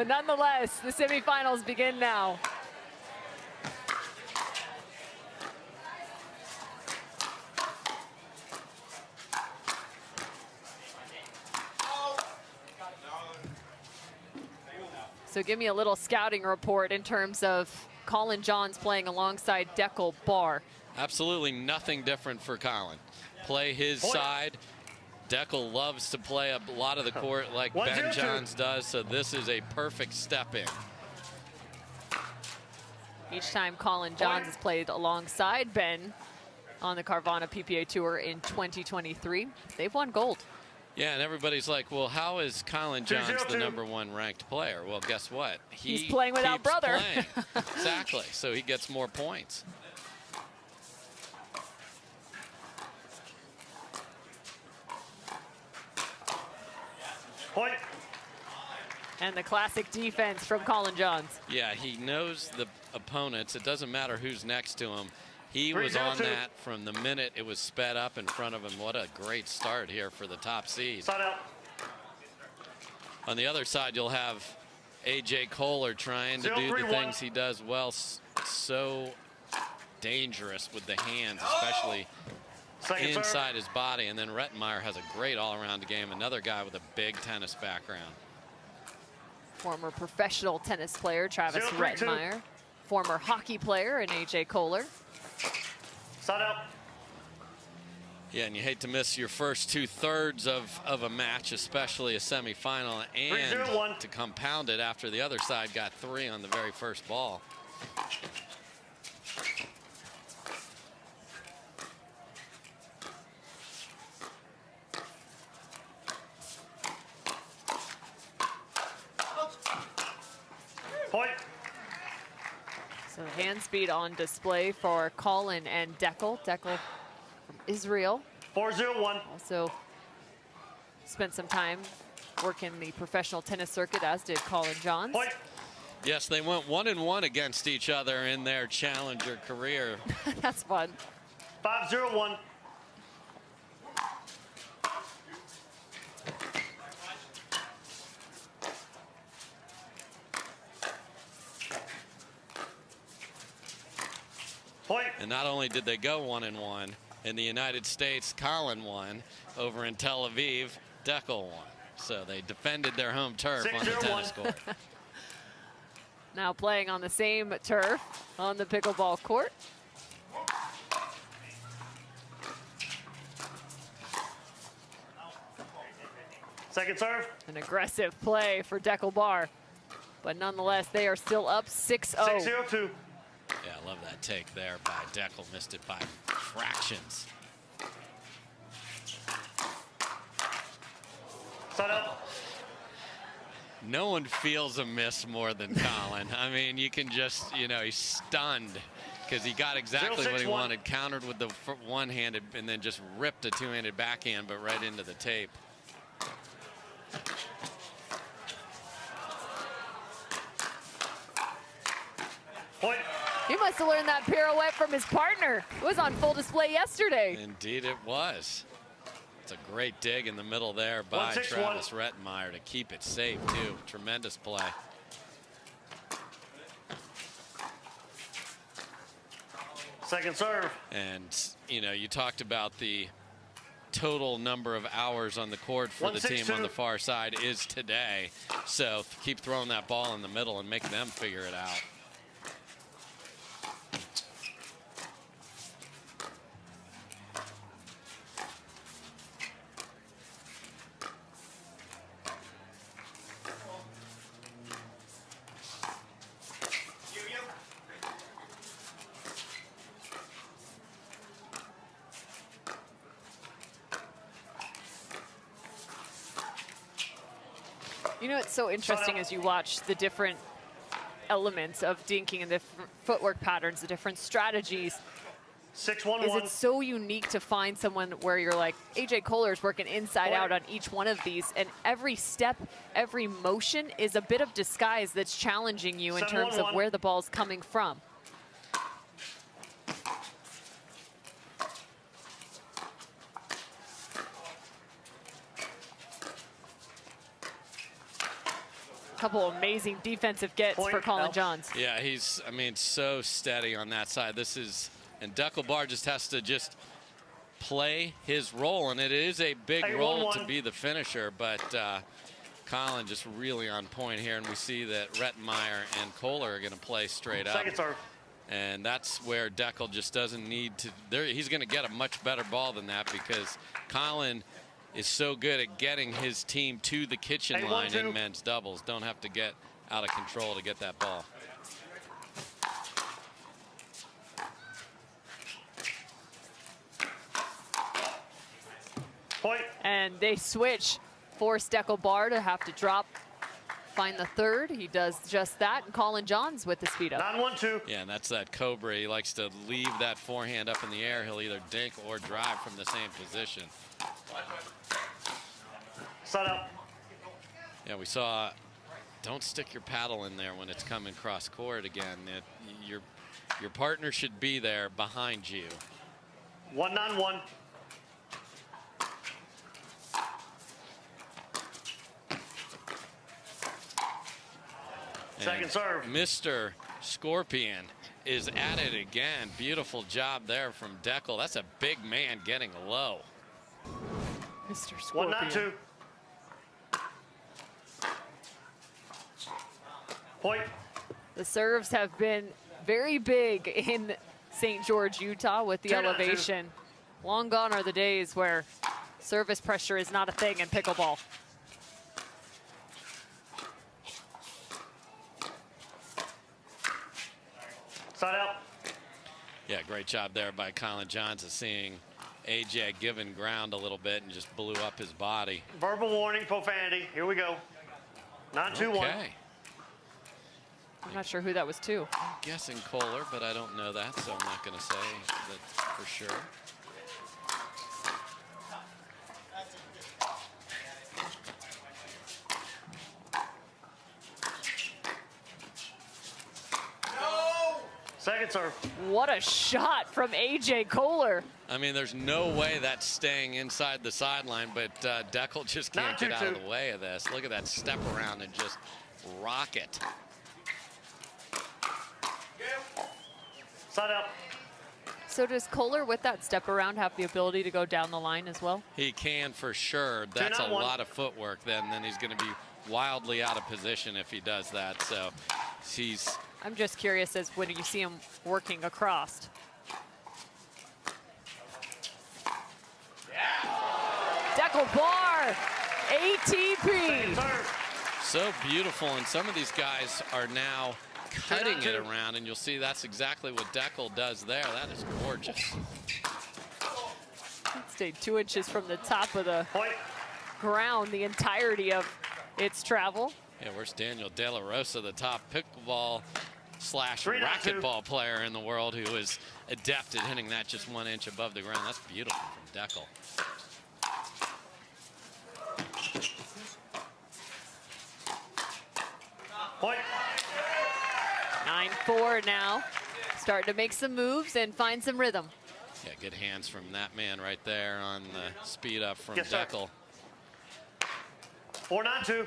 But nonetheless, the semifinals begin now. So give me a little scouting report in terms of Collin Johns playing alongside Dekel Barr. Absolutely nothing different for Collin. Play his side. Dekel loves to play a lot of the court like Ben Johns does, so this is a perfect step in. Each time Collin Johns has played alongside Ben on the Carvana PPA Tour in 2023, they've won gold. Yeah, and everybody's like, well, how is Collin Johns the #1 ranked player? Well, guess what? He's playing without brother. Playing. Exactly, so he gets more points. Point. And the classic defense from Collin Johns. Yeah, he knows the opponents. It doesn't matter who's next to him. He was on that from the minute it was sped up in front of him. What a great start here for the top seed. On the other side, you'll have A.J. Koller trying to do the things he does well. So dangerous with the hands, especially inside his body. And then Rettenmaier has a great all-around game. Another guy with a big tennis background. Former professional tennis player Travis Rettenmaier. Former hockey player in A.J. Koller. Yeah, and you hate to miss your first 2/3 of a match, especially a semifinal, and to compound it after the other side got 3 on the very first ball. Point. So hand speed on display for Collin and Dekel. Dekel from Israel. 4-0-1. Also spent some time working the professional tennis circuit, as did Collin Johns. Point. Yes, they went 1-1 against each other in their challenger career. That's fun. 5-0-1. Point. And not only did they go 1-1 in the United States, Collin won. Over in Tel Aviv, Dekel won. So they defended their home turf on the tennis court. Now playing on the same turf on the pickleball court. Second serve. An aggressive play for Dekel Barr. But nonetheless, they are still up 6-0. 6-0-2. Yeah, I love that take there by Dekel. Missed it by fractions. No one feels a miss more than Collin. I mean, you can just, you know, he's stunned because he got exactly what he wanted. Countered with the one-handed and then just ripped a two-handed backhand, but right into the tape. Point. He must have learned that pirouette from his partner. It was on full display yesterday. Indeed it was. It's a great dig in the middle there by Travis Rettenmaier to keep it safe, too. Tremendous play. Second serve. And, you know, you talked about the total number of hours on the court for the team on the far side is today. So keep throwing that ball in the middle and make them figure it out. You know, it's so interesting as you watch the different elements of dinking and the footwork patterns, the different strategies. 6-1-1. Is it so unique to find someone where you're like, A.J. Koller's working inside out on each one of these, and every step, every motion is a bit of disguise that's challenging you in terms of where the ball's coming from. couple amazing defensive gets for Collin Johns. Yeah, he's, I mean, so steady on that side. This is, and Dekel just has to just play his role, and it is a big role to be the finisher, but Collin just really on point here, and we see that Rettenmaier and Koller are going to play straight up. Second serve. And that's where Dekel just doesn't need to. He's going to get a much better ball than that because Collin is so good at getting his team to the kitchen line in men's doubles. Don't have to get out of control to get that ball. Point. And they switch, force Dekel to have to drop, find the third. He does just that, and Collin Johns with the speed up. 9-1-2. Yeah, and that's that Cobra. He likes to leave that forehand up in the air. He'll either dink or drive from the same position. Set up. Yeah, we saw, don't stick your paddle in there when it's coming cross court again. Your partner should be there behind you. 1-9-1. Second serve. Mr. Scorpion is at it again. Beautiful job there from Dekel. That's a big man getting low. Mr. Scorpion. 1-9-2. Point. The serves have been very big in St. George, Utah with the elevation. Long gone are the days where service pressure is not a thing in pickleball. Side out. Yeah, great job there by Collin Johns of seeing AJ giving ground a little bit and just blew up his body. Verbal warning, profanity. Here we go. 9-2-1. Okay. I'm not sure who that was to. I'm guessing Koller, but I don't know that, so I'm not going to say that for sure. Second serve. What a shot from AJ Koller. I mean, there's no way that's staying inside the sideline, but Dekel just can't get out of the way of this. Look at that step around and just rock it. Side up. So does Koller, with that step around, have the ability to go down the line as well? He can for sure. That's a lot of footwork then he's going to be wildly out of position if he does that. So he's... I'm just curious as when you see him working across. Dekel bar, ATP. So beautiful, and some of these guys are now cutting it around, and you'll see that's exactly what Dekel does there. That is gorgeous. It stayed 2 inches from the top of the ground the entirety of its travel. Yeah, where's Daniel De La Rosa, the top pickleball / racquetball player in the world, who is adept at hitting that just 1 inch above the ground. That's beautiful from Dekel. Point. 9-4 now. Starting to make some moves and find some rhythm. Yeah, good hands from that man right there on the speed up from Dekel. 4-9-2.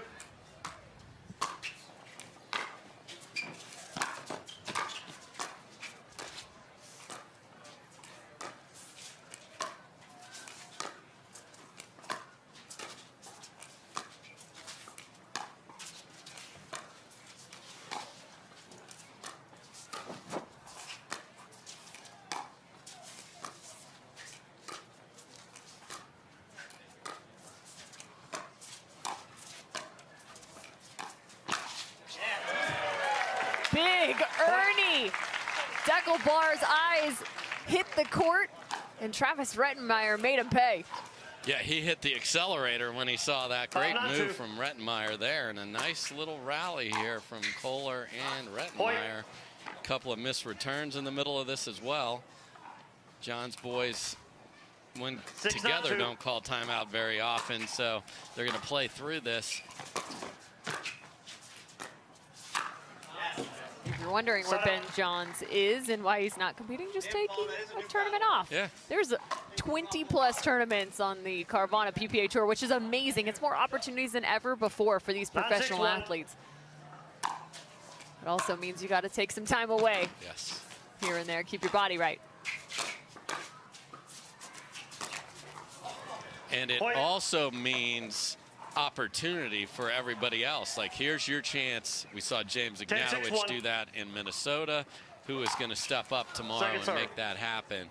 Big Ernie. Dekel bar's eyes hit the court, and Travis Rettenmaier made him pay. Yeah, he hit the accelerator when he saw that great move from Rettenmaier there, and a nice little rally here from Koller and Rettenmaier. A couple of missed returns in the middle of this as well. John's boys, when together, don't call timeout very often, so they're going to play through this. If you're wondering where Ben Johns is and why he's not competing, just taking a tournament off. Yeah. There's 20+ tournaments on the Carvana PPA Tour, which is amazing. It's more opportunities than ever before for these professional athletes. It also means you got to take some time away. Yes. Here and there, keep your body right. And it also means opportunity for everybody else. Like, here's your chance. We saw James Ignatowicz do that in Minnesota. Who is going to step up tomorrow and make that happen?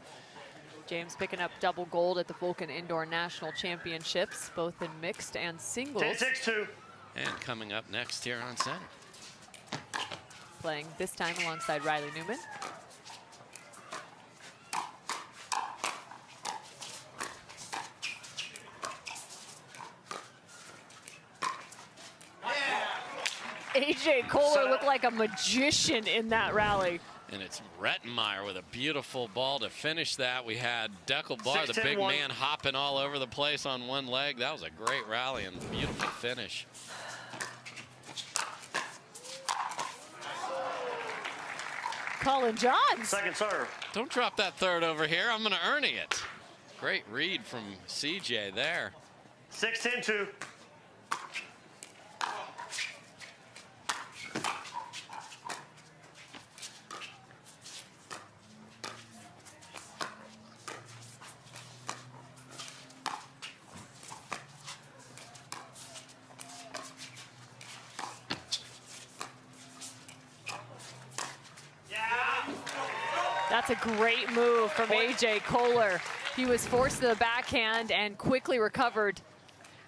James picking up double gold at the Vulcan Indoor National Championships, both in mixed and singles. 10-6-2. And coming up next here on center. Playing this time alongside Riley Newman. AJ Koller looked like a magician in that rally. And it's Rettenmaier with a beautiful ball to finish that. We had Dekel, the big man, hopping all over the place on one leg. That was a great rally and beautiful finish. Collin Johns. Second serve. Don't drop that third over here. I'm going to earn it. Great read from CJ there. 6-10-2. That's a great move from AJ Koller. He was forced to the backhand and quickly recovered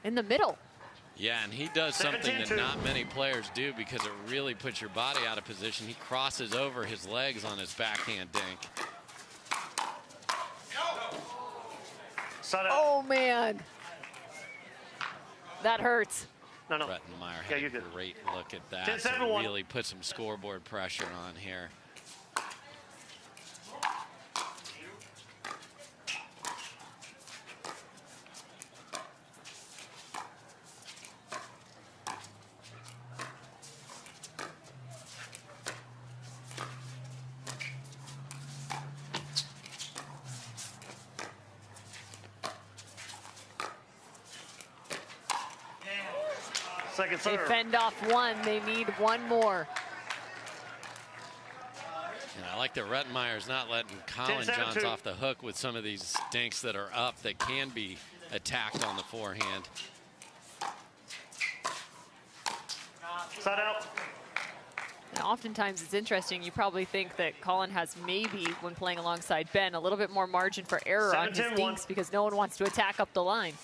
in the middle. Yeah, and he does something that not many players do because it really puts your body out of position. He crosses over his legs on his backhand dink. Oh, man. That hurts. No. Rettenmaier had a great look at that. So really put some scoreboard pressure on here. Second serve. They fend off one. They need one more. And I like that Rettenmaier's not letting Collin Johns off the hook with some of these dinks that are up that can be attacked on the forehand. Side out. And oftentimes it's interesting. You probably think that Collin has maybe, when playing alongside Ben, a little bit more margin for error on his dinks because no one wants to attack up the line.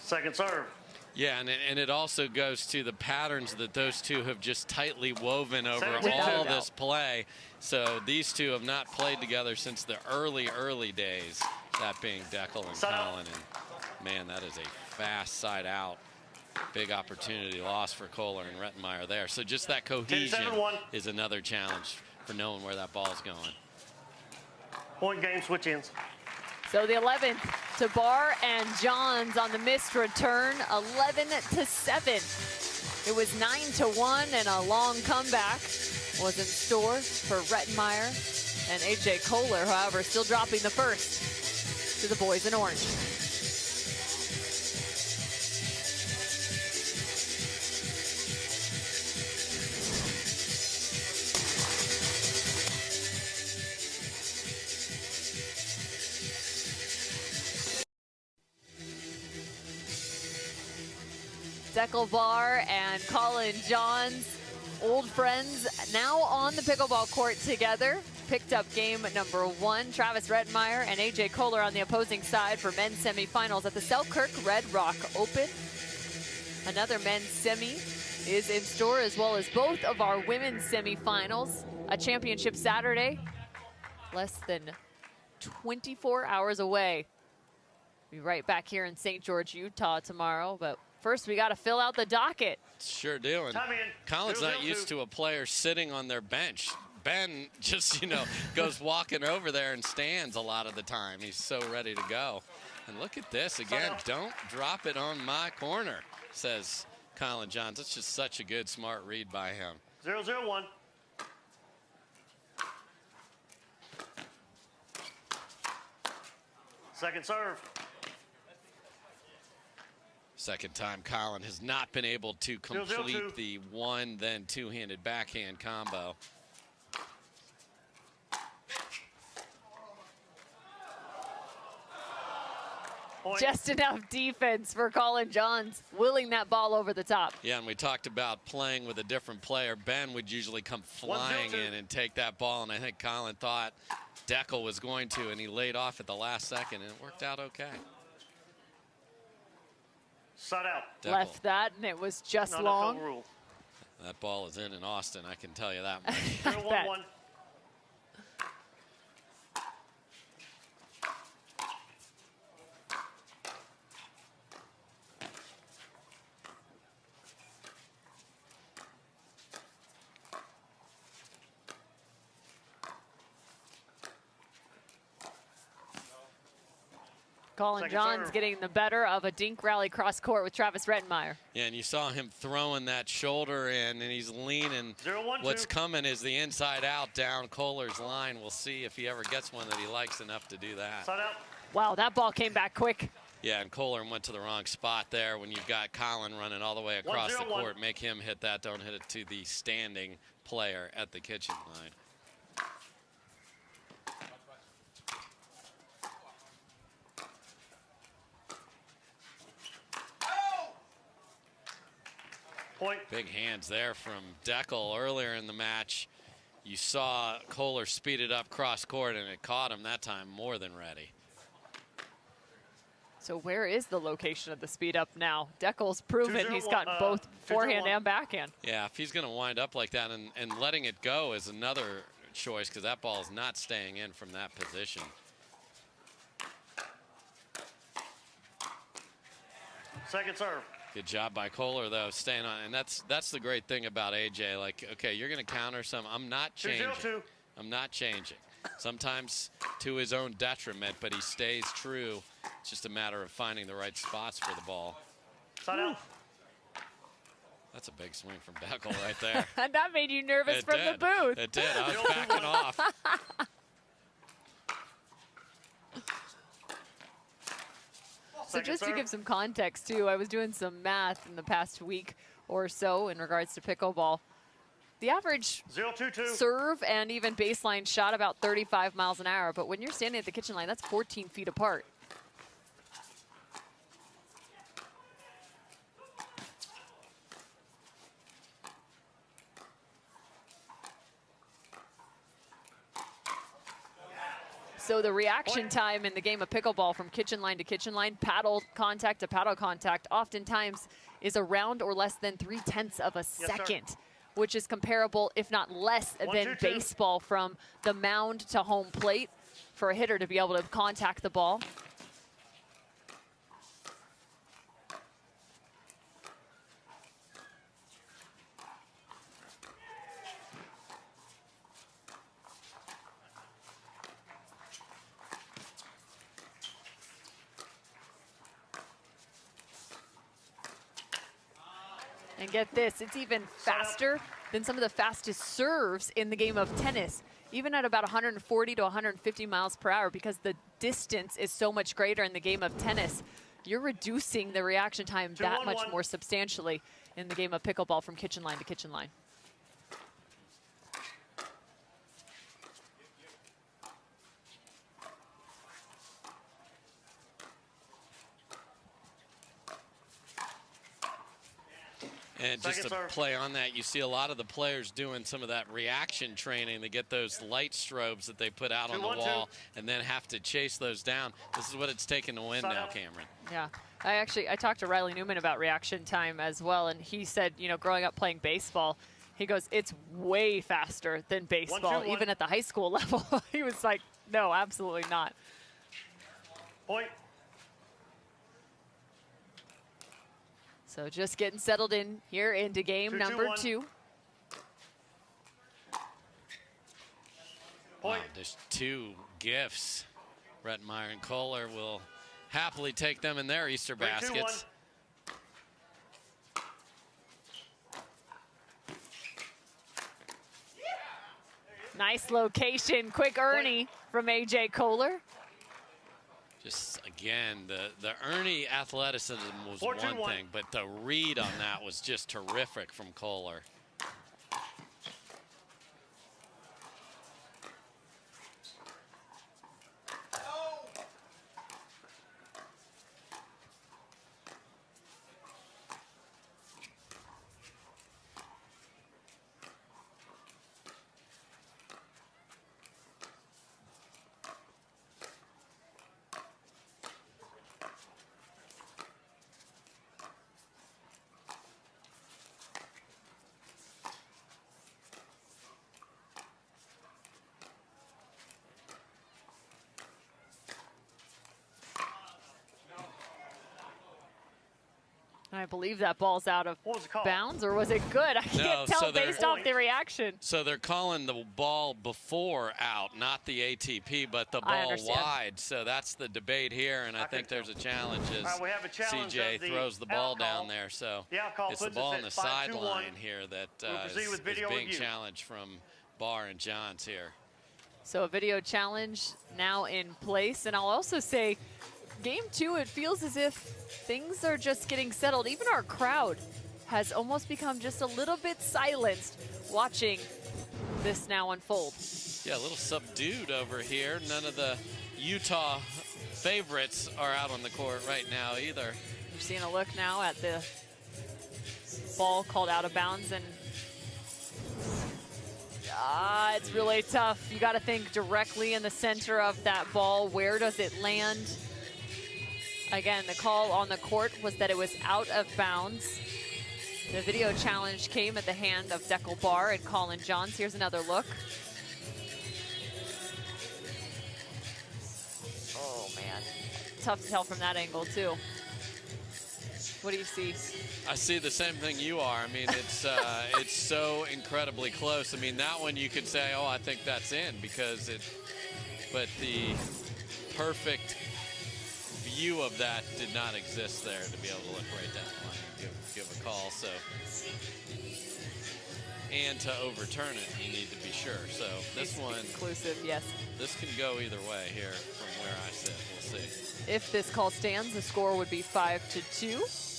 Second serve. Yeah, and it also goes to the patterns that those two have just tightly woven over all this play. So these two have not played together since the early days, that being Dekel and Collin. And man, that is a fast side out. Big opportunity lost for Koller and Rettenmaier there. So just that cohesion is another challenge for knowing where that ball is going. Point game, switch ends. So the 11th to Barr and Johns on the missed return, 11-7. It was 9-1, and a long comeback was in store for Rettenmaier and AJ Koller, however, still dropping the first to the boys in orange. Dekel and Collin Johns, old friends, now on the pickleball court together. Picked up game number 1. Travis Rettenmaier and AJ Koller on the opposing side for men's semifinals at the Selkirk Red Rock Open. Another men's semi is in store, as well as both of our women's semifinals. A championship Saturday, less than 24 hours away. Be right back here in St. George, Utah tomorrow, but first, we got to fill out the docket. Sure do. And Collin's not used to a player sitting on their bench. Ben just, goes walking over there and stands a lot of the time. He's so ready to go. And look at this again. Don't drop it on my corner, says Collin Johns. That's just such a good, smart read by him. 0-0-1. Second serve. Second time Collin has not been able to complete the one, then two-handed backhand combo. Just enough defense for Collin Johns, willing that ball over the top. Yeah, and we talked about playing with a different player. Ben would usually come flying in and take that ball, and I think Collin thought Dekel was going to, and he laid off at the last second, and it worked out okay. Side out. Dekel. Left that, and it was just long. Rule. That ball is in Austin, I can tell you that much. 0-1-1. Collin Johns getting the better of a dink rally cross court with Travis Rettenmaier. Yeah, and you saw him throwing that shoulder in, and he's leaning. 0-1-2. What's coming is the inside out down Koller's line. We'll see if he ever gets one that he likes enough to do that. Side out. Wow, that ball came back quick. Yeah, and Koller went to the wrong spot there. When you've got Collin running all the way across the court, make him hit that. Don't hit it to the standing player at the kitchen line. Point. Big hands there from Dekel earlier in the match. You saw Koller speed it up cross court, and it caught him that time more than ready. So where is the location of the speed up now? Dekel's proven he's gotten both forehand and backhand. Yeah, if he's going to wind up like that, and letting it go is another choice, because that ball is not staying in from that position. Second serve. Good job by Koller, though, staying on. And that's the great thing about AJ. Like, okay, you're going to counter some. I'm not changing. 2-0-2. I'm not changing. Sometimes to his own detriment, but he stays true. It's just a matter of finding the right spots for the ball. Side out. That's a big swing from Dekel right there. That made you nervous from the booth. It did. I was backing off. So just to give some context, too, I was doing some math in the past week or so in regards to pickleball. The average 0-2-2. serve and even baseline shot about 35 miles an hour, but when you're standing at the kitchen line, that's 14 feet apart. So the reaction time in the game of pickleball from kitchen line to kitchen line, paddle contact to paddle contact, oftentimes is around or less than 0.3 of a second, which is comparable, if not less, than baseball from the mound to home plate for a hitter to be able to contact the ball. And get this, it's even faster than some of the fastest serves in the game of tennis, even at about 140 to 150 miles per hour, because the distance is so much greater in the game of tennis. You're reducing the reaction time that much more substantially in the game of pickleball from kitchen line to kitchen line. And just to play on that, you see a lot of the players doing some of that reaction training. They get those light strobes that they put out on the wall and then have to chase those down. This is what it's taken to win now, Cameron. Yeah, I talked to Riley Newman about reaction time as well, and he said, you know, growing up playing baseball, he goes, it's way faster than baseball, even at the high school level. He was like, no, absolutely not. Point. So just getting settled in here into game number 2. Wow, there's 2 gifts. Rettenmaier and Koller will happily take them in their Easter baskets. Nice location, quick Ernie from AJ Koller. Just, again, again, the Ernie athleticism was 4-2-1. one thing, but the read on that was just terrific from Koller. I believe that ball's out of What was the call? bounds, or was it good? I can't tell so based off the reaction. So they're calling the ball before out, not the ATP, but the I ball understand. wide. So that's the debate here, and I think there's a challenge as All right, we have a challenge CJ of the throws the ball out call. down there. So The out call it's the puts us ball at on the 5-2-1. sideline here that We'll proceed with is video being review. challenged from Barr and Johns here. So a video challenge now in place. And I'll also say, game 2, it feels as if things are just getting settled. Even our crowd has almost become just a little bit silenced watching this now unfold. Yeah, a little subdued over here. None of the Utah favorites are out on the court right now either. We're seeing a look now at the ball called out of bounds, and it's really tough. You got to think directly in the center of that ball. Where does it land? Again, the call on the court was that it was out of bounds. The video challenge came at the hand of Dekel Barr and Collin Johns. Here's another look. Oh, man. Tough to tell from that angle, too. What do you see? I see the same thing you are. I mean, it's it's so incredibly close. I mean, that one you could say, oh, I think that's in because it, but the perfect view of that did not exist there to be able to look right down the line and give a call. So, and to overturn it, you need to be sure. So this one, Inclusive, yes. this can go either way here from where I sit. We'll see. If this call stands, the score would be 5-2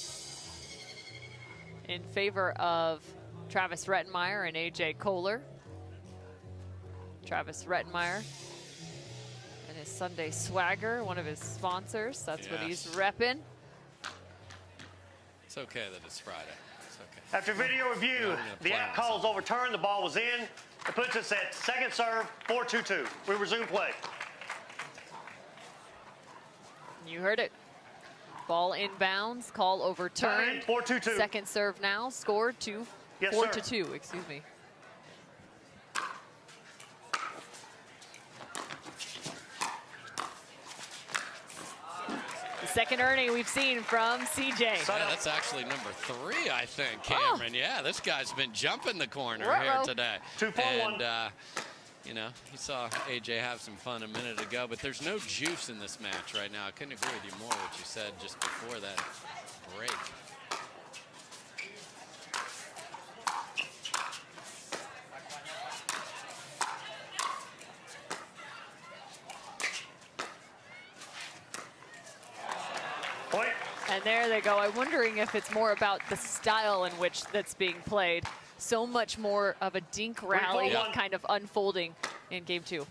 in favor of Travis Rettenmaier and AJ Koller. Travis Rettenmaier and his Sunday Swagger, one of his sponsors. That's what he's repping. It's okay that it's Friday. It's okay. After video review, the out call is overturned. The ball was in. It puts us at second serve, 4-2-2. We resume play. You heard it. Ball inbounds, call overturned. 4-2-2. Second serve now, scored 4-2, excuse me. The second Ernie we've seen from CJ. Yeah, that's actually number 3, I think, Cameron. Oh. Yeah, this guy's been jumping the corner Ruh-roh. here today. 2-4-1. And, you know, you saw AJ have some fun a minute ago, but there's no juice in this match right now. I couldn't agree with you more what you said just before that break. Point. And there they go. I'm wondering if it's more about the style in which that's being played. So much more of a dink rally kind of unfolding in game 2.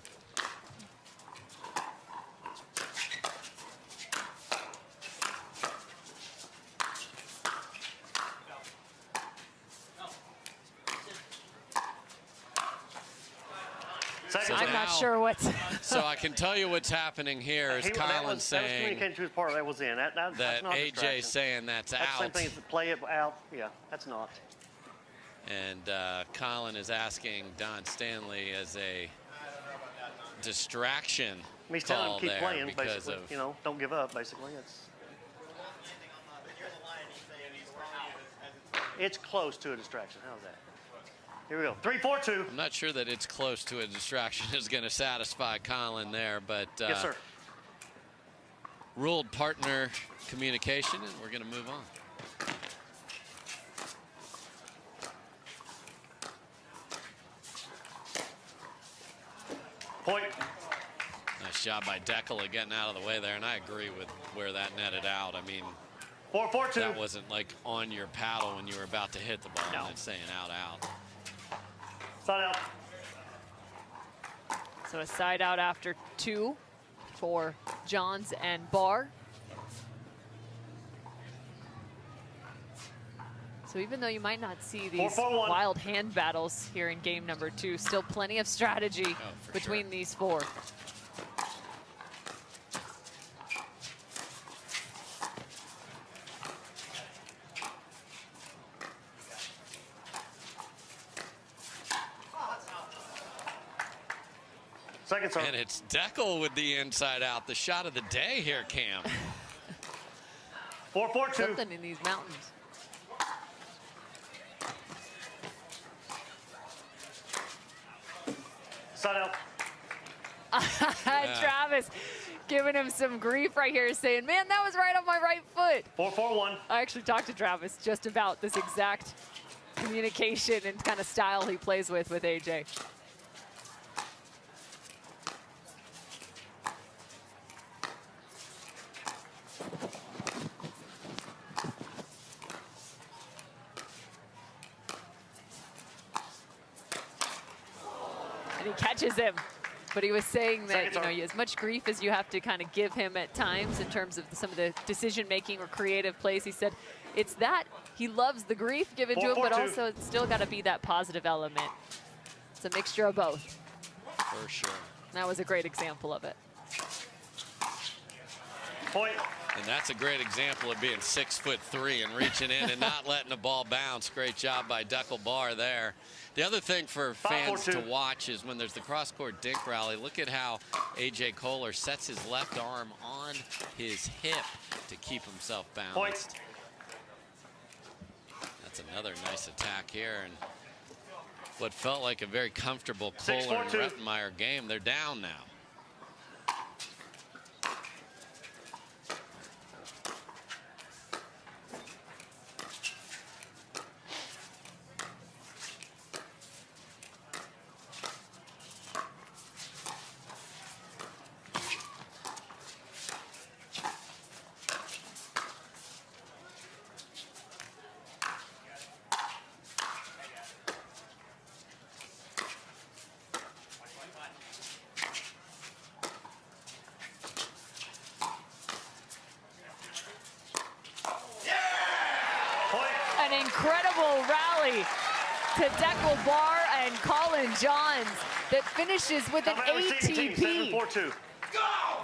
I'm not sure what's... So I can tell you what's happening here is Collin saying that was communicating to his part. That was in. That's not AJ saying that's out. Same thing as play it out. Yeah, that's not. And Collin is asking Don Stanley as a distraction He's telling call him keep there playing, because basically. of, You know, don't give up, basically. It's close to a distraction. How's that? Here we go. 3-4-2. I'm not sure that it's close to a distraction is going to satisfy Collin there, but Yes, sir. ruled partner communication, and we're going to move on. Point. Nice Nice job by Dekel getting out of the way there, and I agree with where that netted out. I mean, 4-4-2. that wasn't like on your paddle when you were about to hit the ball and it's saying out. Side out. So a side out after 2 for Johns and Barr. So even though you might not see these wild hand battles here in game number 2, still plenty of strategy between these 4. Second serve. And it's Dekel with the inside out, the shot of the day here, Cam. 4-4-2. Something in these mountains. Side out. Travis giving him some grief right here, saying, man, that was right on my right foot. 4-4-1. I actually talked to Travis just about this exact communication and kind of style he plays with AJ. And he catches him. But he was saying that, you know, as much grief as you have to kind of give him at times in terms of some of the decision-making or creative plays, he said it's that he loves the grief given to him, but also it's still got to be that positive element. It's a mixture of both. For sure. That was a great example of it. Point. And that's a great example of being 6'3" and reaching in and not letting the ball bounce. Great job by Dekel Barr there. The other thing for fans to watch is when there's the cross-court dink rally, look at how A.J. Koller sets his left arm on his hip to keep himself balanced. Point. That's another nice attack here. And what felt like a very comfortable Koller and Rettenmaier game, they're down now. Incredible rally to Dekel Barr and Collin Johns that finishes with an ATP. 7-4-2.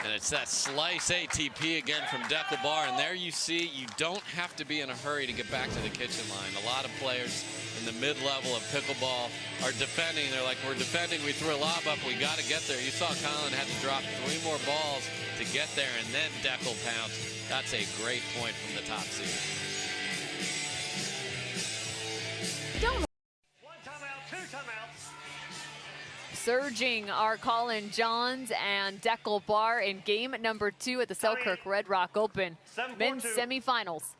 And it's that slice ATP again from Dekel Barr. And there you see, you don't have to be in a hurry to get back to the kitchen line. A lot of players in the mid-level of pickleball are defending. They're like, we're defending, we threw a lob up, we got to get there. You saw Collin had to drop 3 more balls to get there, and then Dekel pounced. That's a great point from the top seed. Don't. 1 timeout, 2 timeouts. Surging are Collin Johns and Dekel Barr in game number 2 at the Selkirk Red Rock Open men's semifinals.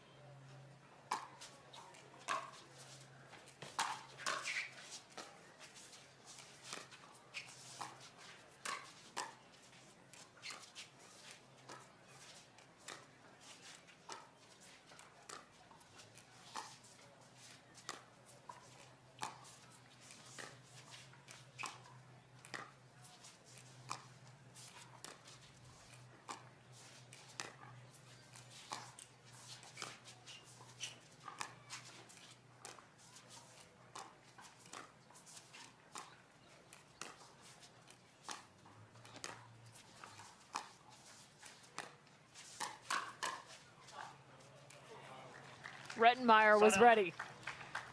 Rettenmaier was ready.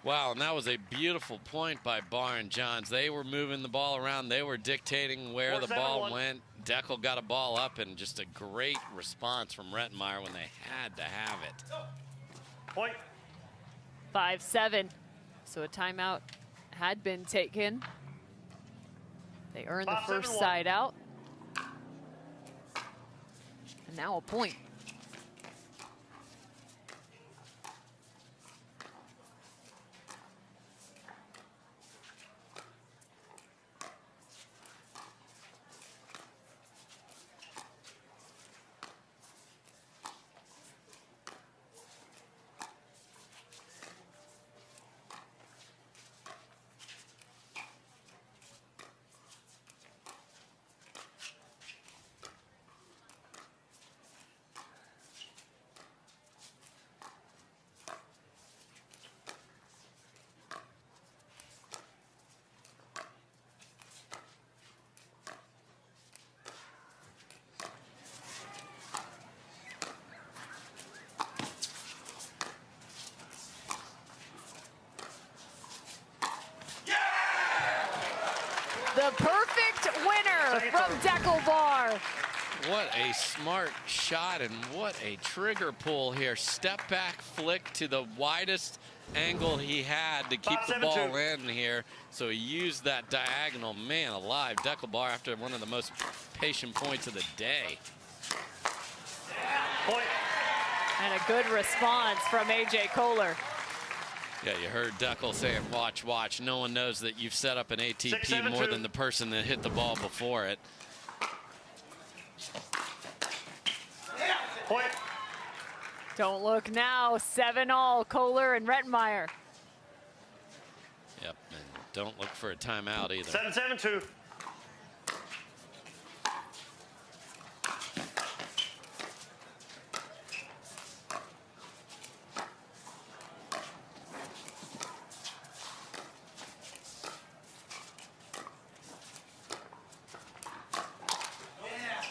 Wow, and that was a beautiful point by Barr and Johns. They were moving the ball around. They were dictating where the ball went. Dekel got a ball up, and just a great response from Rettenmaier when they had to have it. Point. 5-7. So a timeout had been taken. They earned the first side out. And now a point. The perfect winner from Dekel Bar. What a smart shot and what a trigger pull here. Step back flick to the widest angle he had to keep the ball in here. So he used that diagonal. Man alive, Dekel Bar after one of the most patient points of the day. Point. And a good response from A.J. Koller. Yeah, you heard Dekel saying, watch, watch. No one knows that you've set up an ATP more than the person that hit the ball before it. Point. Don't look now. 7-all, Koller and Rettenmaier. Yep, and don't look for a timeout either. 7-7-2.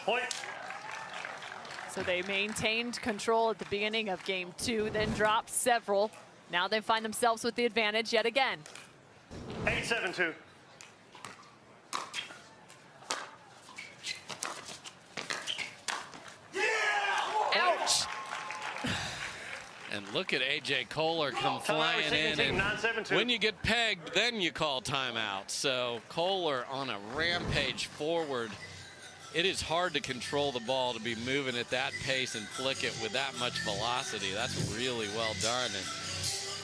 Point. So they maintained control at the beginning of game 2, then dropped several. Now they find themselves with the advantage yet again. 8-7-2. Ouch! And look at A.J. Koller come flying in. And when you get pegged, then you call timeout. So Koller on a rampage forward. It is hard to control the ball, to be moving at that pace and flick it with that much velocity. That's really well done. And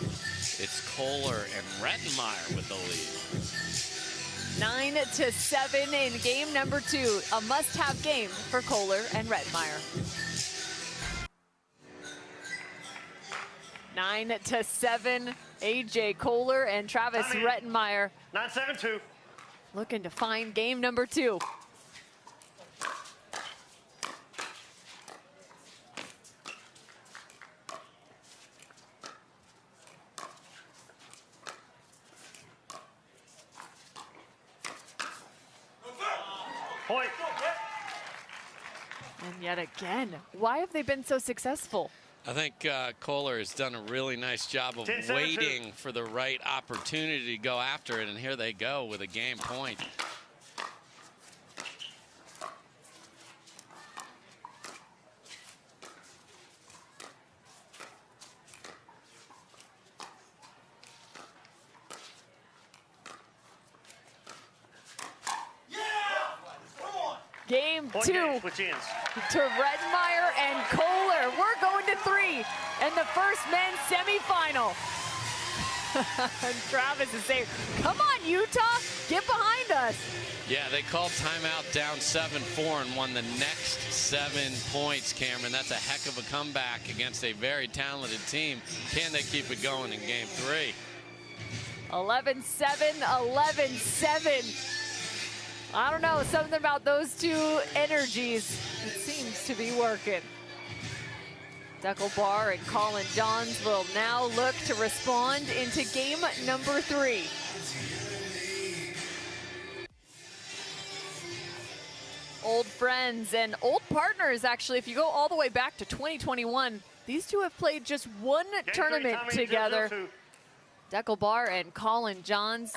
it's Koller and Rettenmaier with the lead. 9-7 in game number 2. A must-have game for Koller and Rettenmaier. 9-7. A.J. Koller and Travis Rettenmaier 9-7-2. looking to find game number 2. Point. And yet again, why have they been so successful? I think Koller has done a really nice job of waiting for the right opportunity to go after it, and here they go with a game point. Game 2 Which ends. to Rettenmaier and Koller. We're going to 3 in the first men's semifinal. And Travis is saying, come on, Utah, get behind us. Yeah, they called timeout down 7-4 and won the next 7 points, Cameron. That's a heck of a comeback against a very talented team. Can they keep it going in game 3? 11-7, 11-7. I don't know, something about those two energies, it seems to be working. Dekel Bar and Collin Johns will now look to respond into game number 3. Old friends and old partners, actually. If you go all the way back to 2021, these two have played just one tournament together. Dekel Bar and Collin Johns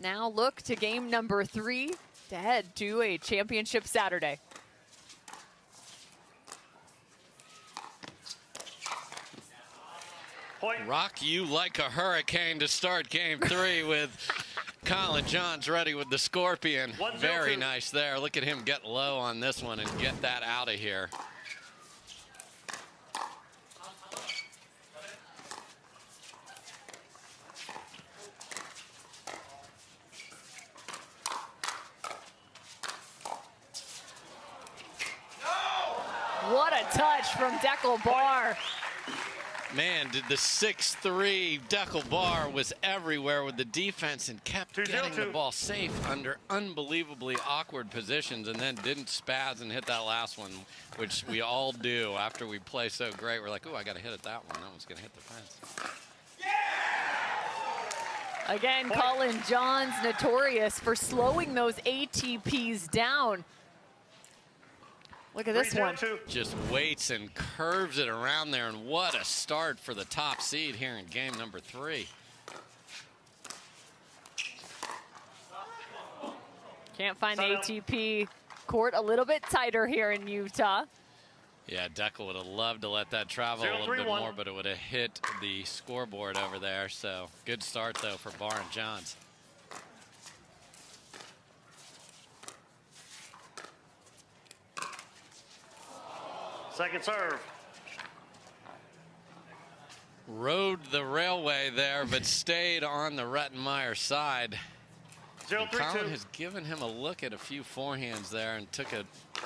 now look to game number 3 to head to a championship Saturday. Point. Rock you like a hurricane to start game 3 with Collin Johns ready with the Scorpion. Very nice there. Look at him get low on this one and get that out of here. What a touch from Dekel Bar. Man, did the 6'3" Dekel Bar was everywhere with the defense and kept getting the ball safe under unbelievably awkward positions, and then didn't spaz and hit that last one, which we all do after we play so great. We're like, oh, I got to hit at that one. That one's going to hit the fence. Again, Collin Johns notorious for slowing those ATPs down. Look at this one. Just waits and curves it around there, and what a start for the top seed here in game number 3. Can't find the ATP court a little bit tighter here in Utah. Yeah, Dekel would have loved to let that travel a little bit more, but it would have hit the scoreboard over there. So good start, though, for Barr and Johns. Second serve. Rode the railway there, but stayed on the Rettenmaier side. 0-3-2. Collin has given him a look at a few forehands there and took a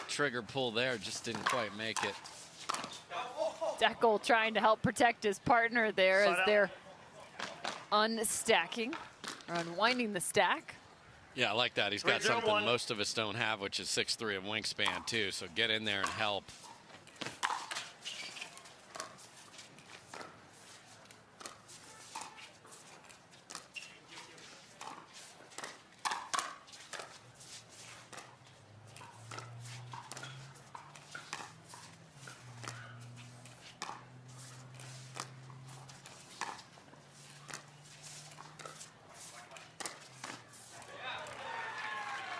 trigger pull there, just didn't quite make it. Dekel trying to help protect his partner there as they're unstacking or unwinding the stack. Yeah, I like that. He's got something most of us don't have, which is 6'3" of wingspan, too. So get in there and help.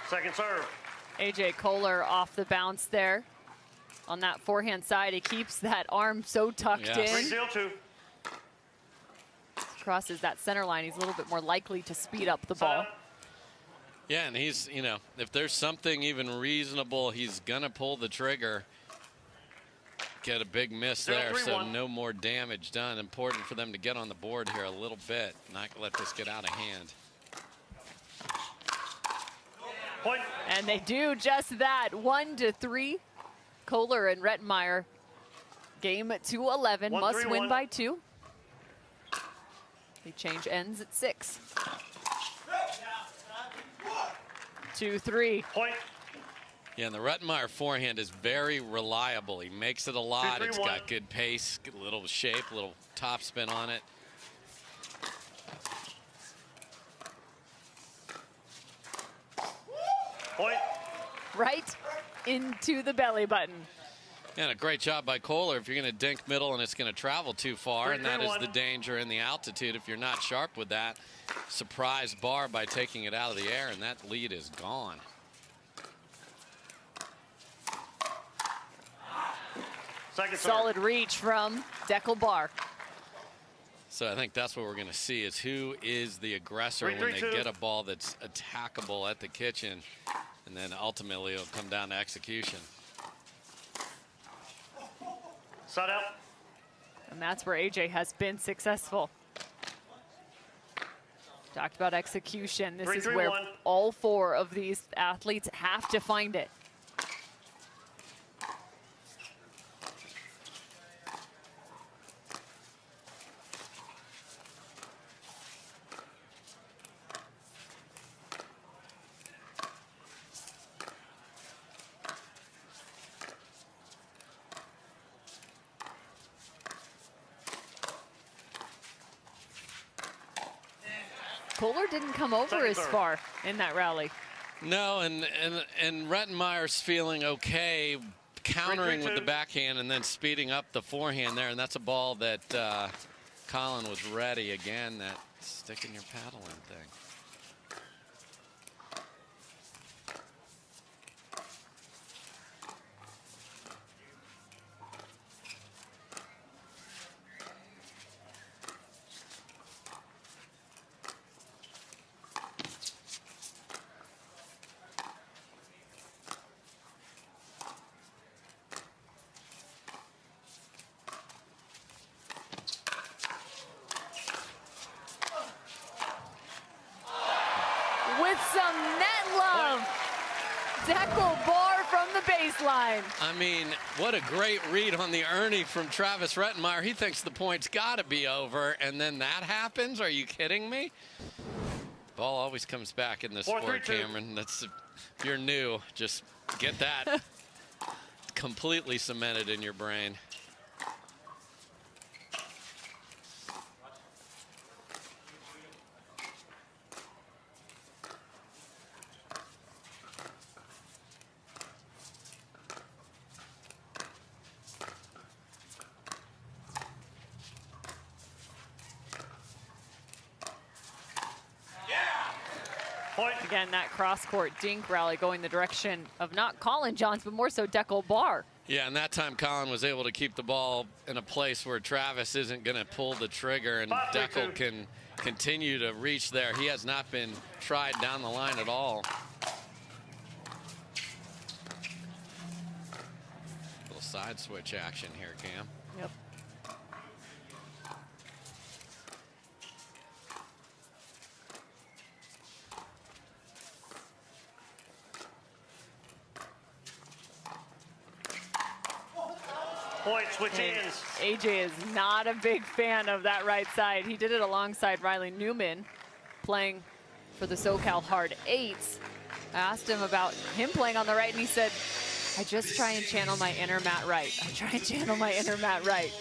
Second serve. AJ Koller off the bounce there. On that forehand side, he keeps that arm so tucked in. 3-0-2. Crosses that center line, he's a little bit more likely to speed up the ball. Yeah, and he's, you know, if there's something even reasonable, he's going to pull the trigger. Get a big miss there, so no more damage done. Important for them to get on the board here a little bit, not let this get out of hand. Point. And they do just that, 1-3. Koller and Rettenmaier, game 2-11, must win by 2. They change ends at 6. 2-3. Point. Yeah, and the Rettenmaier forehand is very reliable. He makes it a lot. It's got good pace, good little shape, little top spin on it. Point. Right into the belly button. And a great job by Koller. If you're going to dink middle and it's going to travel too far, and that is the danger in the altitude. If you're not sharp with that, surprise Barr by taking it out of the air, and that lead is gone. Solid reach from Dekel Barr. So I think that's what we're going to see, is who is the aggressor when they get a ball that's attackable at the kitchen, and then ultimately it'll come down to execution. Side out. And that's where AJ has been successful. Talked about execution. This is where all 4 of these athletes have to find it. Koller didn't come over as far in that rally. No, and Rettenmaier's feeling okay, countering with the backhand and then speeding up the forehand there, and that's a ball that Collin was ready again, that sticking your paddle in thing. With some net love, Dekel Barr from the baseline. I mean, what a great read on the Ernie from Travis Rettenmaier. He thinks the point's got to be over, and then that happens? Are you kidding me? Ball always comes back in this sport, Cameron. That's, if you're new, just get that completely cemented in your brain. Point. Again, that cross-court dink rally going the direction of not Collin Johns, but more so Dekel Barr. Yeah, and that time Collin was able to keep the ball in a place where Travis isn't going to pull the trigger, and Dekel can continue to reach there. He has not been tried down the line at all. Little side switch action here, Cam. Yep. Point, switch ends. AJ is not a big fan of that right side. He did it alongside Riley Newman, playing for the SoCal Hard Eights. I asked him about him playing on the right, and he said, I just try and channel my inner Matt Wright. I try and channel my inner Matt Wright.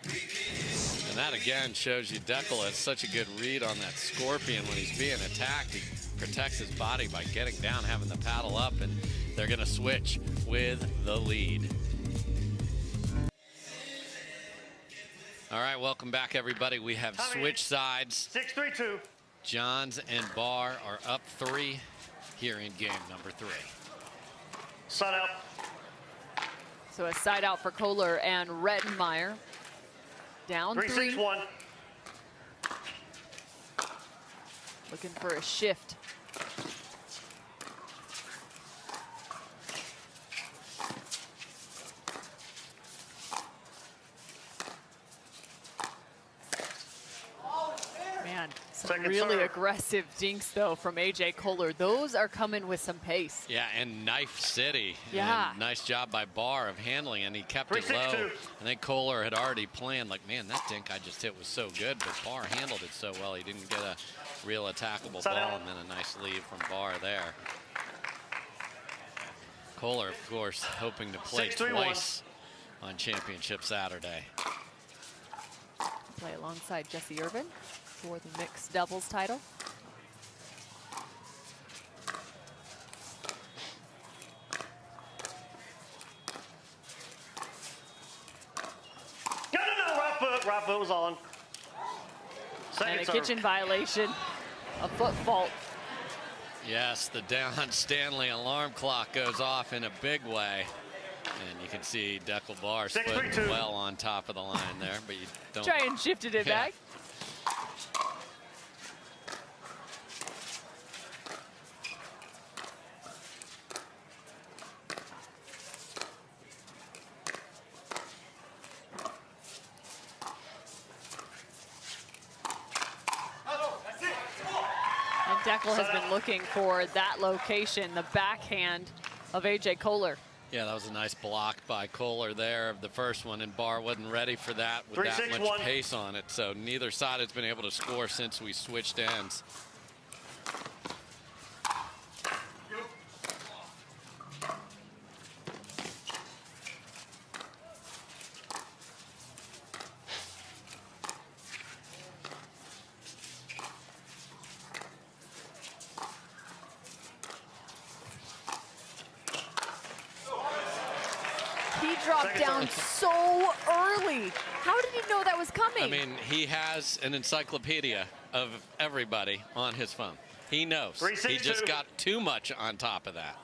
And that again shows you Dekel has such a good read on that scorpion when he's being attacked. He protects his body by getting down, having the paddle up, and they're going to switch with the lead. All right, welcome back, everybody. We have switch sides. 6-3-2. Johns and Barr are up 3 here in game number 3. Side out. So a side out for Koller and Rettenmaier. Down 3. 3-6-1. Looking for a shift. Man, some Second really serve. aggressive dinks, though, from AJ Koller. Those are coming with some pace. Yeah, and Knife City. Yeah. And nice job by Barr of handling, and he kept it 3-6-2. low. I think Koller had already planned, like, man, that dink I just hit was so good, but Barr handled it so well. He didn't get a real attackable Side ball, out. and then a nice lead from Barr there. Koller, of course, hoping to play 6-3-1. twice on Championship Saturday. Play alongside Jesse Irvin for the mixed doubles title. No, right foot. Right foot was on. Second And a serve. kitchen violation, a foot fault. Yes, the Don Stanley alarm clock goes off in a big way. And you can see Dekel Barr's foot 6-3-2. well on top of the line there, but you don't. Try and shifted it Yeah. back. And Dekel has been looking for that location, the backhand of AJ Koller. Yeah, that was a nice block by Koller there of the first one, and Barr wasn't ready for that with that 3-6-1. much pace on it. So neither side has been able to score since we switched ends. He dropped Second down serve. so early. How did he know that was coming? I mean, he has an encyclopedia of everybody on his phone. He knows. 3-6-2. He just got too much on top of that.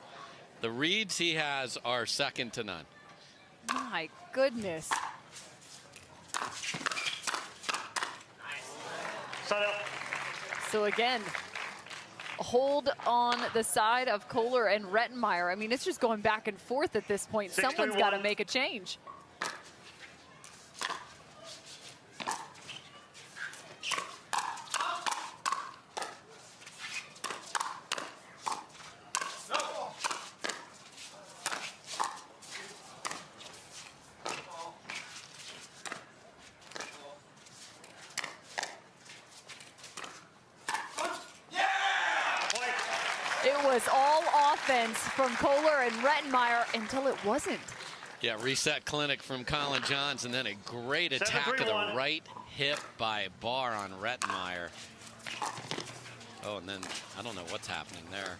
The reads he has are second to none. My goodness. Side out. So again, hold on the side of Koller and Rettenmaier. I mean, it's just going back and forth at this point. 6-3-1. Someone's got to make a change. It was all offense from Koller and Rettenmaier until it wasn't. Yeah, reset clinic from Collin Johns, and then a great attack of the 7-3-1. right hip by Barr on Rettenmaier. Oh, and then I don't know what's happening there.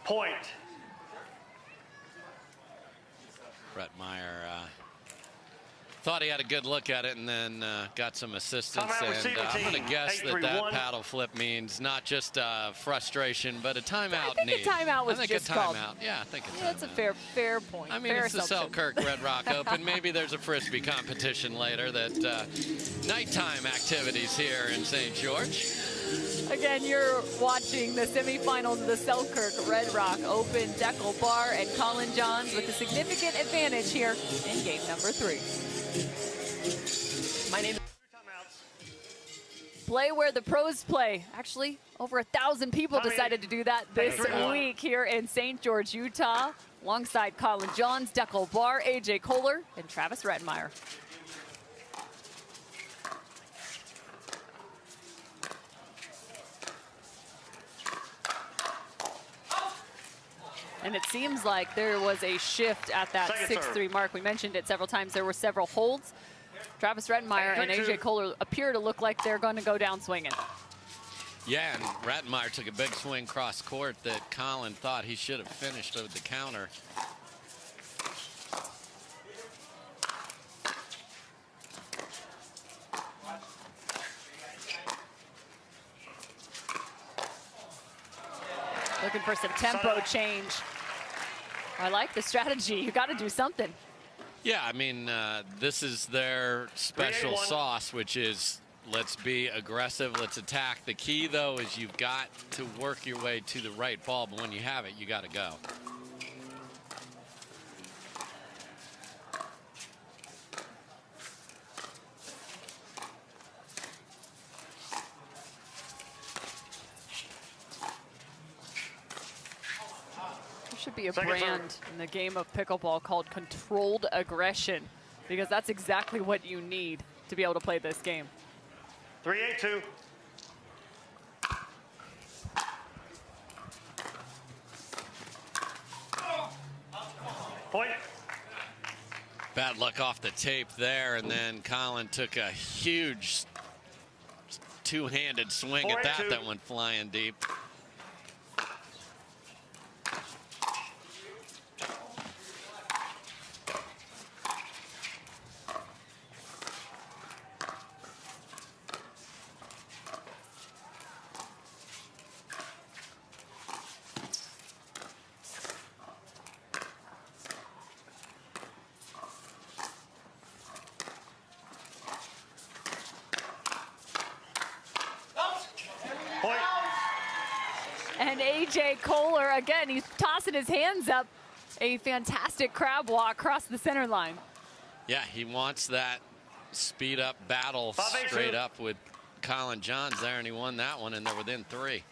Point. Rettenmaier thought he had a good look at it and then got some assistance. And I'm going to guess that paddle flip means not just frustration, but a timeout. I think a timeout was just called. Yeah, I think a timeout. That's a fair point. I mean, it's the Selkirk Red Rock Open. Maybe there's a Frisbee competition later. That nighttime activities here in St. George. Again, you're watching the semifinals of the Selkirk Red Rock Open. Dekel Barr and Collin Johns with a significant advantage here in game number 3. My name is Play where the pros play. Actually, over 1,000 people decided to do that this week here in St. George, Utah, alongside Collin Johns, Dekel Barr, AJ Koller, and Travis Rettenmaier. And it seems like there was a shift at that 6-3 mark. We mentioned it several times. There were several holds. Travis Rettenmaier and AJ Koller appear to look like they're going to go down swinging. Yeah, and Rettenmaier took a big swing cross court that Collin thought he should have finished with the counter. Looking for some tempo change. I like the strategy. You got to do something. Yeah, I mean, this is their special sauce, which is let's be aggressive, let's attack. The key, though, is you've got to work your way to the right ball, but when you have it, you got to go. Should be a brand in the game of pickleball called controlled aggression, because that's exactly what you need to be able to play this game. 3-8-2. Point. Bad luck off the tape there, and then Collin took a huge two-handed swing at that went flying deep. And AJ Koller, again, he's tossing his hands up. A fantastic crab walk across the center line. Yeah, he wants that speed up battle straight up with Collin Johns there, and he won that one, and they're within 3.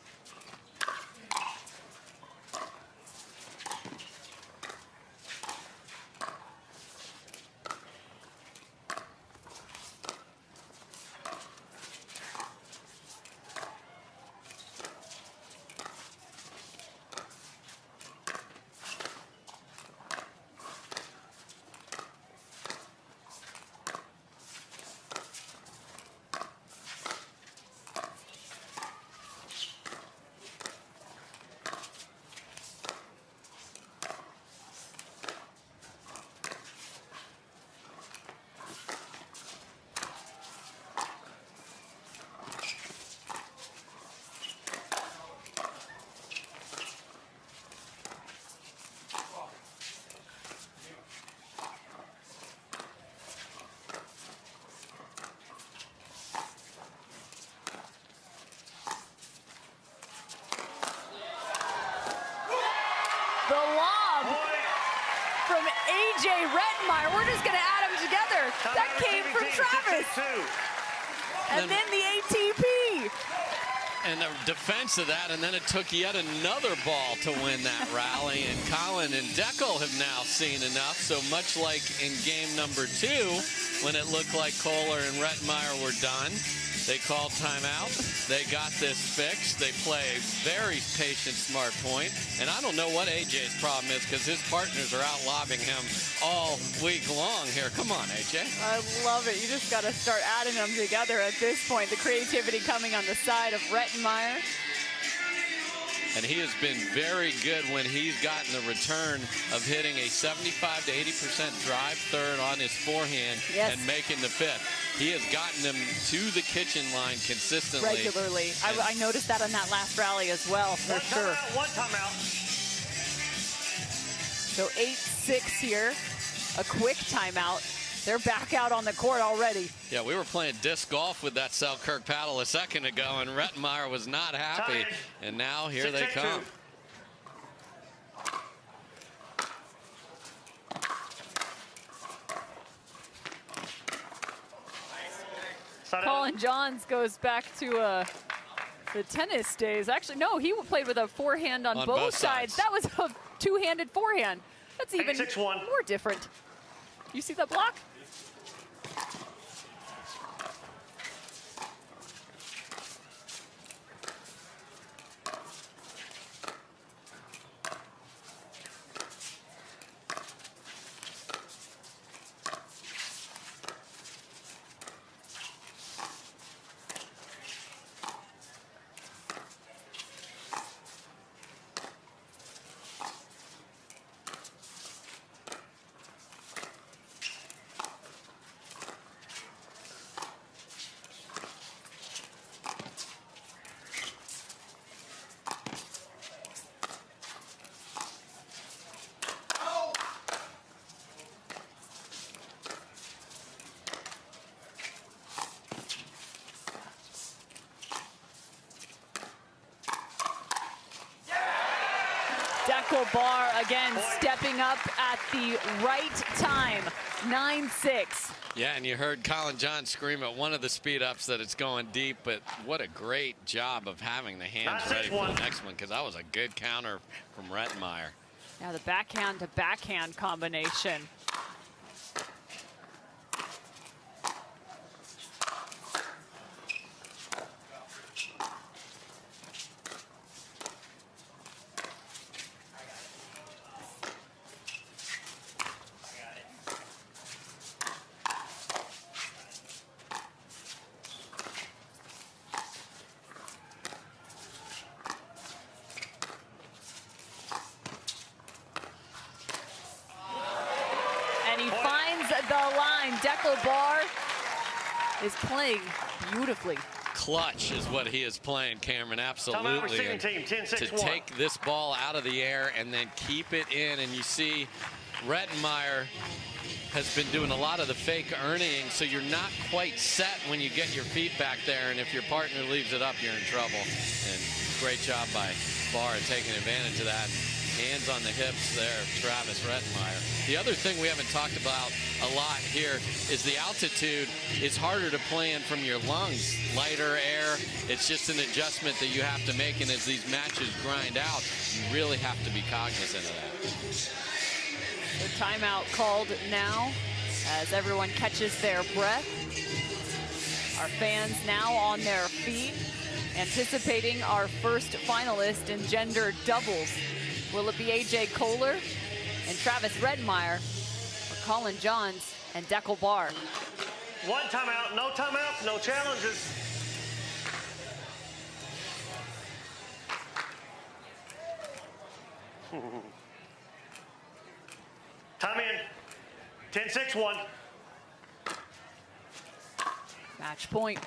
The lob from AJ Rettenmaier. We're just going to add them together. That came from Travis. And then the ATP. And the defense of that, and then it took yet another ball to win that rally. And Collin and Dekel have now seen enough. So much like in game number 2, when it looked like Koller and Rettenmaier were done, they called timeout. They got this fixed. They play a very patient, smart point. And I don't know what AJ's problem is, because his partners are out lobbing him all week long here. Come on, AJ. I love it. You just got to start adding them together at this point. The creativity coming on the side of Rettenmaier. And he has been very good when he's gotten the return of hitting a 75 to 80% drive third on his forehand and making the fifth. He has gotten them to the kitchen line consistently. Regularly. I noticed that on that last rally as well, for sure. One timeout. So 8-6 here. A quick timeout. They're back out on the court already. Yeah, we were playing disc golf with that Selkirk paddle a second ago, and Rettenmaier was not happy. And now here they come. Collin Johns goes back to the tennis days. Actually, no, he played with a forehand on both sides. That was a two-handed forehand. That's even more different. You see the block? Dekel bar again stepping up at the right time. 9-6. Yeah, and you heard Collin Johns scream at one of the speed ups that it's going deep, but what a great job of having the hands ready for the next one, because that was a good counter from Rettenmaier. Now the backhand to backhand combination. And he finds the line. Dekel bar is playing beautifully. Clutch is what he is playing, Cameron, absolutely. Team, 10-6-1. To take this ball out of the air and then keep it in. And you see Rettenmaier has been doing a lot of the fake earning, so you're not quite set when you get your feet back there. And if your partner leaves it up, you're in trouble. And great job by Barr taking advantage of that. Hands on the hips there, Travis Rettenmaier. The other thing we haven't talked about a lot here is the altitude is harder to play in from your lungs. Lighter air, it's just an adjustment that you have to make, and as these matches grind out, you really have to be cognizant of that. The timeout called now as everyone catches their breath. Our fans now on their feet, anticipating our first finalist in gender doubles. Will it be AJ Koller and Travis Rettenmaier, or Collin Johns and Dekel Bar? One timeout, no timeouts, no challenges. Time in. 10-6-1. Match point.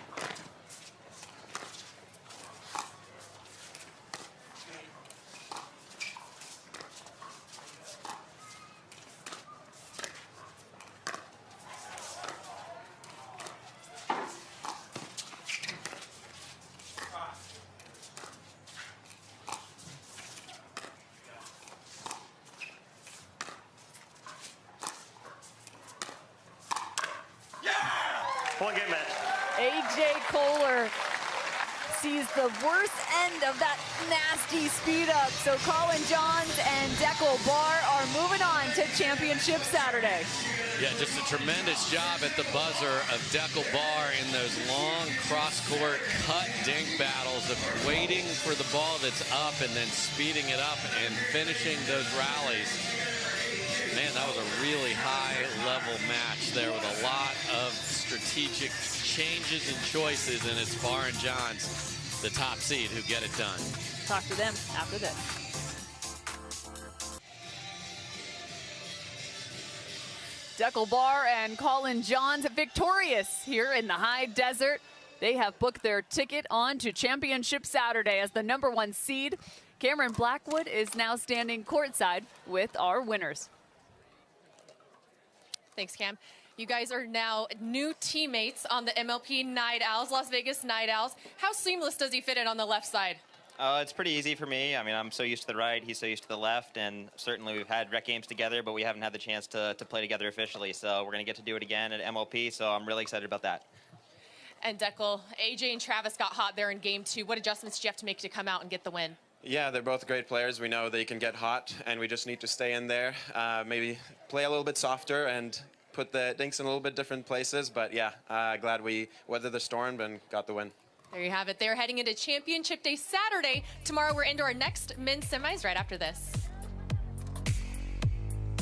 Point game match. AJ Koller sees the worst end of that nasty speed up. So Collin Johns and Dekel Bar are moving on to Championship Saturday. Yeah, just a tremendous job at the buzzer of Dekel Bar in those long cross-court cut dink battles of waiting for the ball that's up and then speeding it up and finishing those rallies. Man, that was a really high-level match there with a lot of strategic changes and choices, and it's Bar and Johns the top seed who get it done. Talk to them after this. Dekel and Collin victorious here in the high desert. They have booked their ticket on to Championship Saturday as the #1 seed. Cameron Blackwood is now standing courtside with our winners. Thanks, Cam. You guys are now new teammates on the MLP Night Owls, Las Vegas Night Owls. How seamless does he fit in on the left side? It's pretty easy for me. I mean, I'm so used to the right, he's so used to the left, and certainly we've had rec games together, but we haven't had the chance to play together officially. So we're going to get to do it again at MLP, so I'm really excited about that. And Dekel, AJ and Travis got hot there in game 2. What adjustments do you have to make to come out and get the win? Yeah, they're both great players. We know they can get hot, and we just need to stay in there, maybe play a little bit softer and put the dinks in a little bit different places. But yeah, glad we weathered the storm and got the win. There you have it. They're heading into Championship Day Saturday. Tomorrow we're into our next men's semis right after this.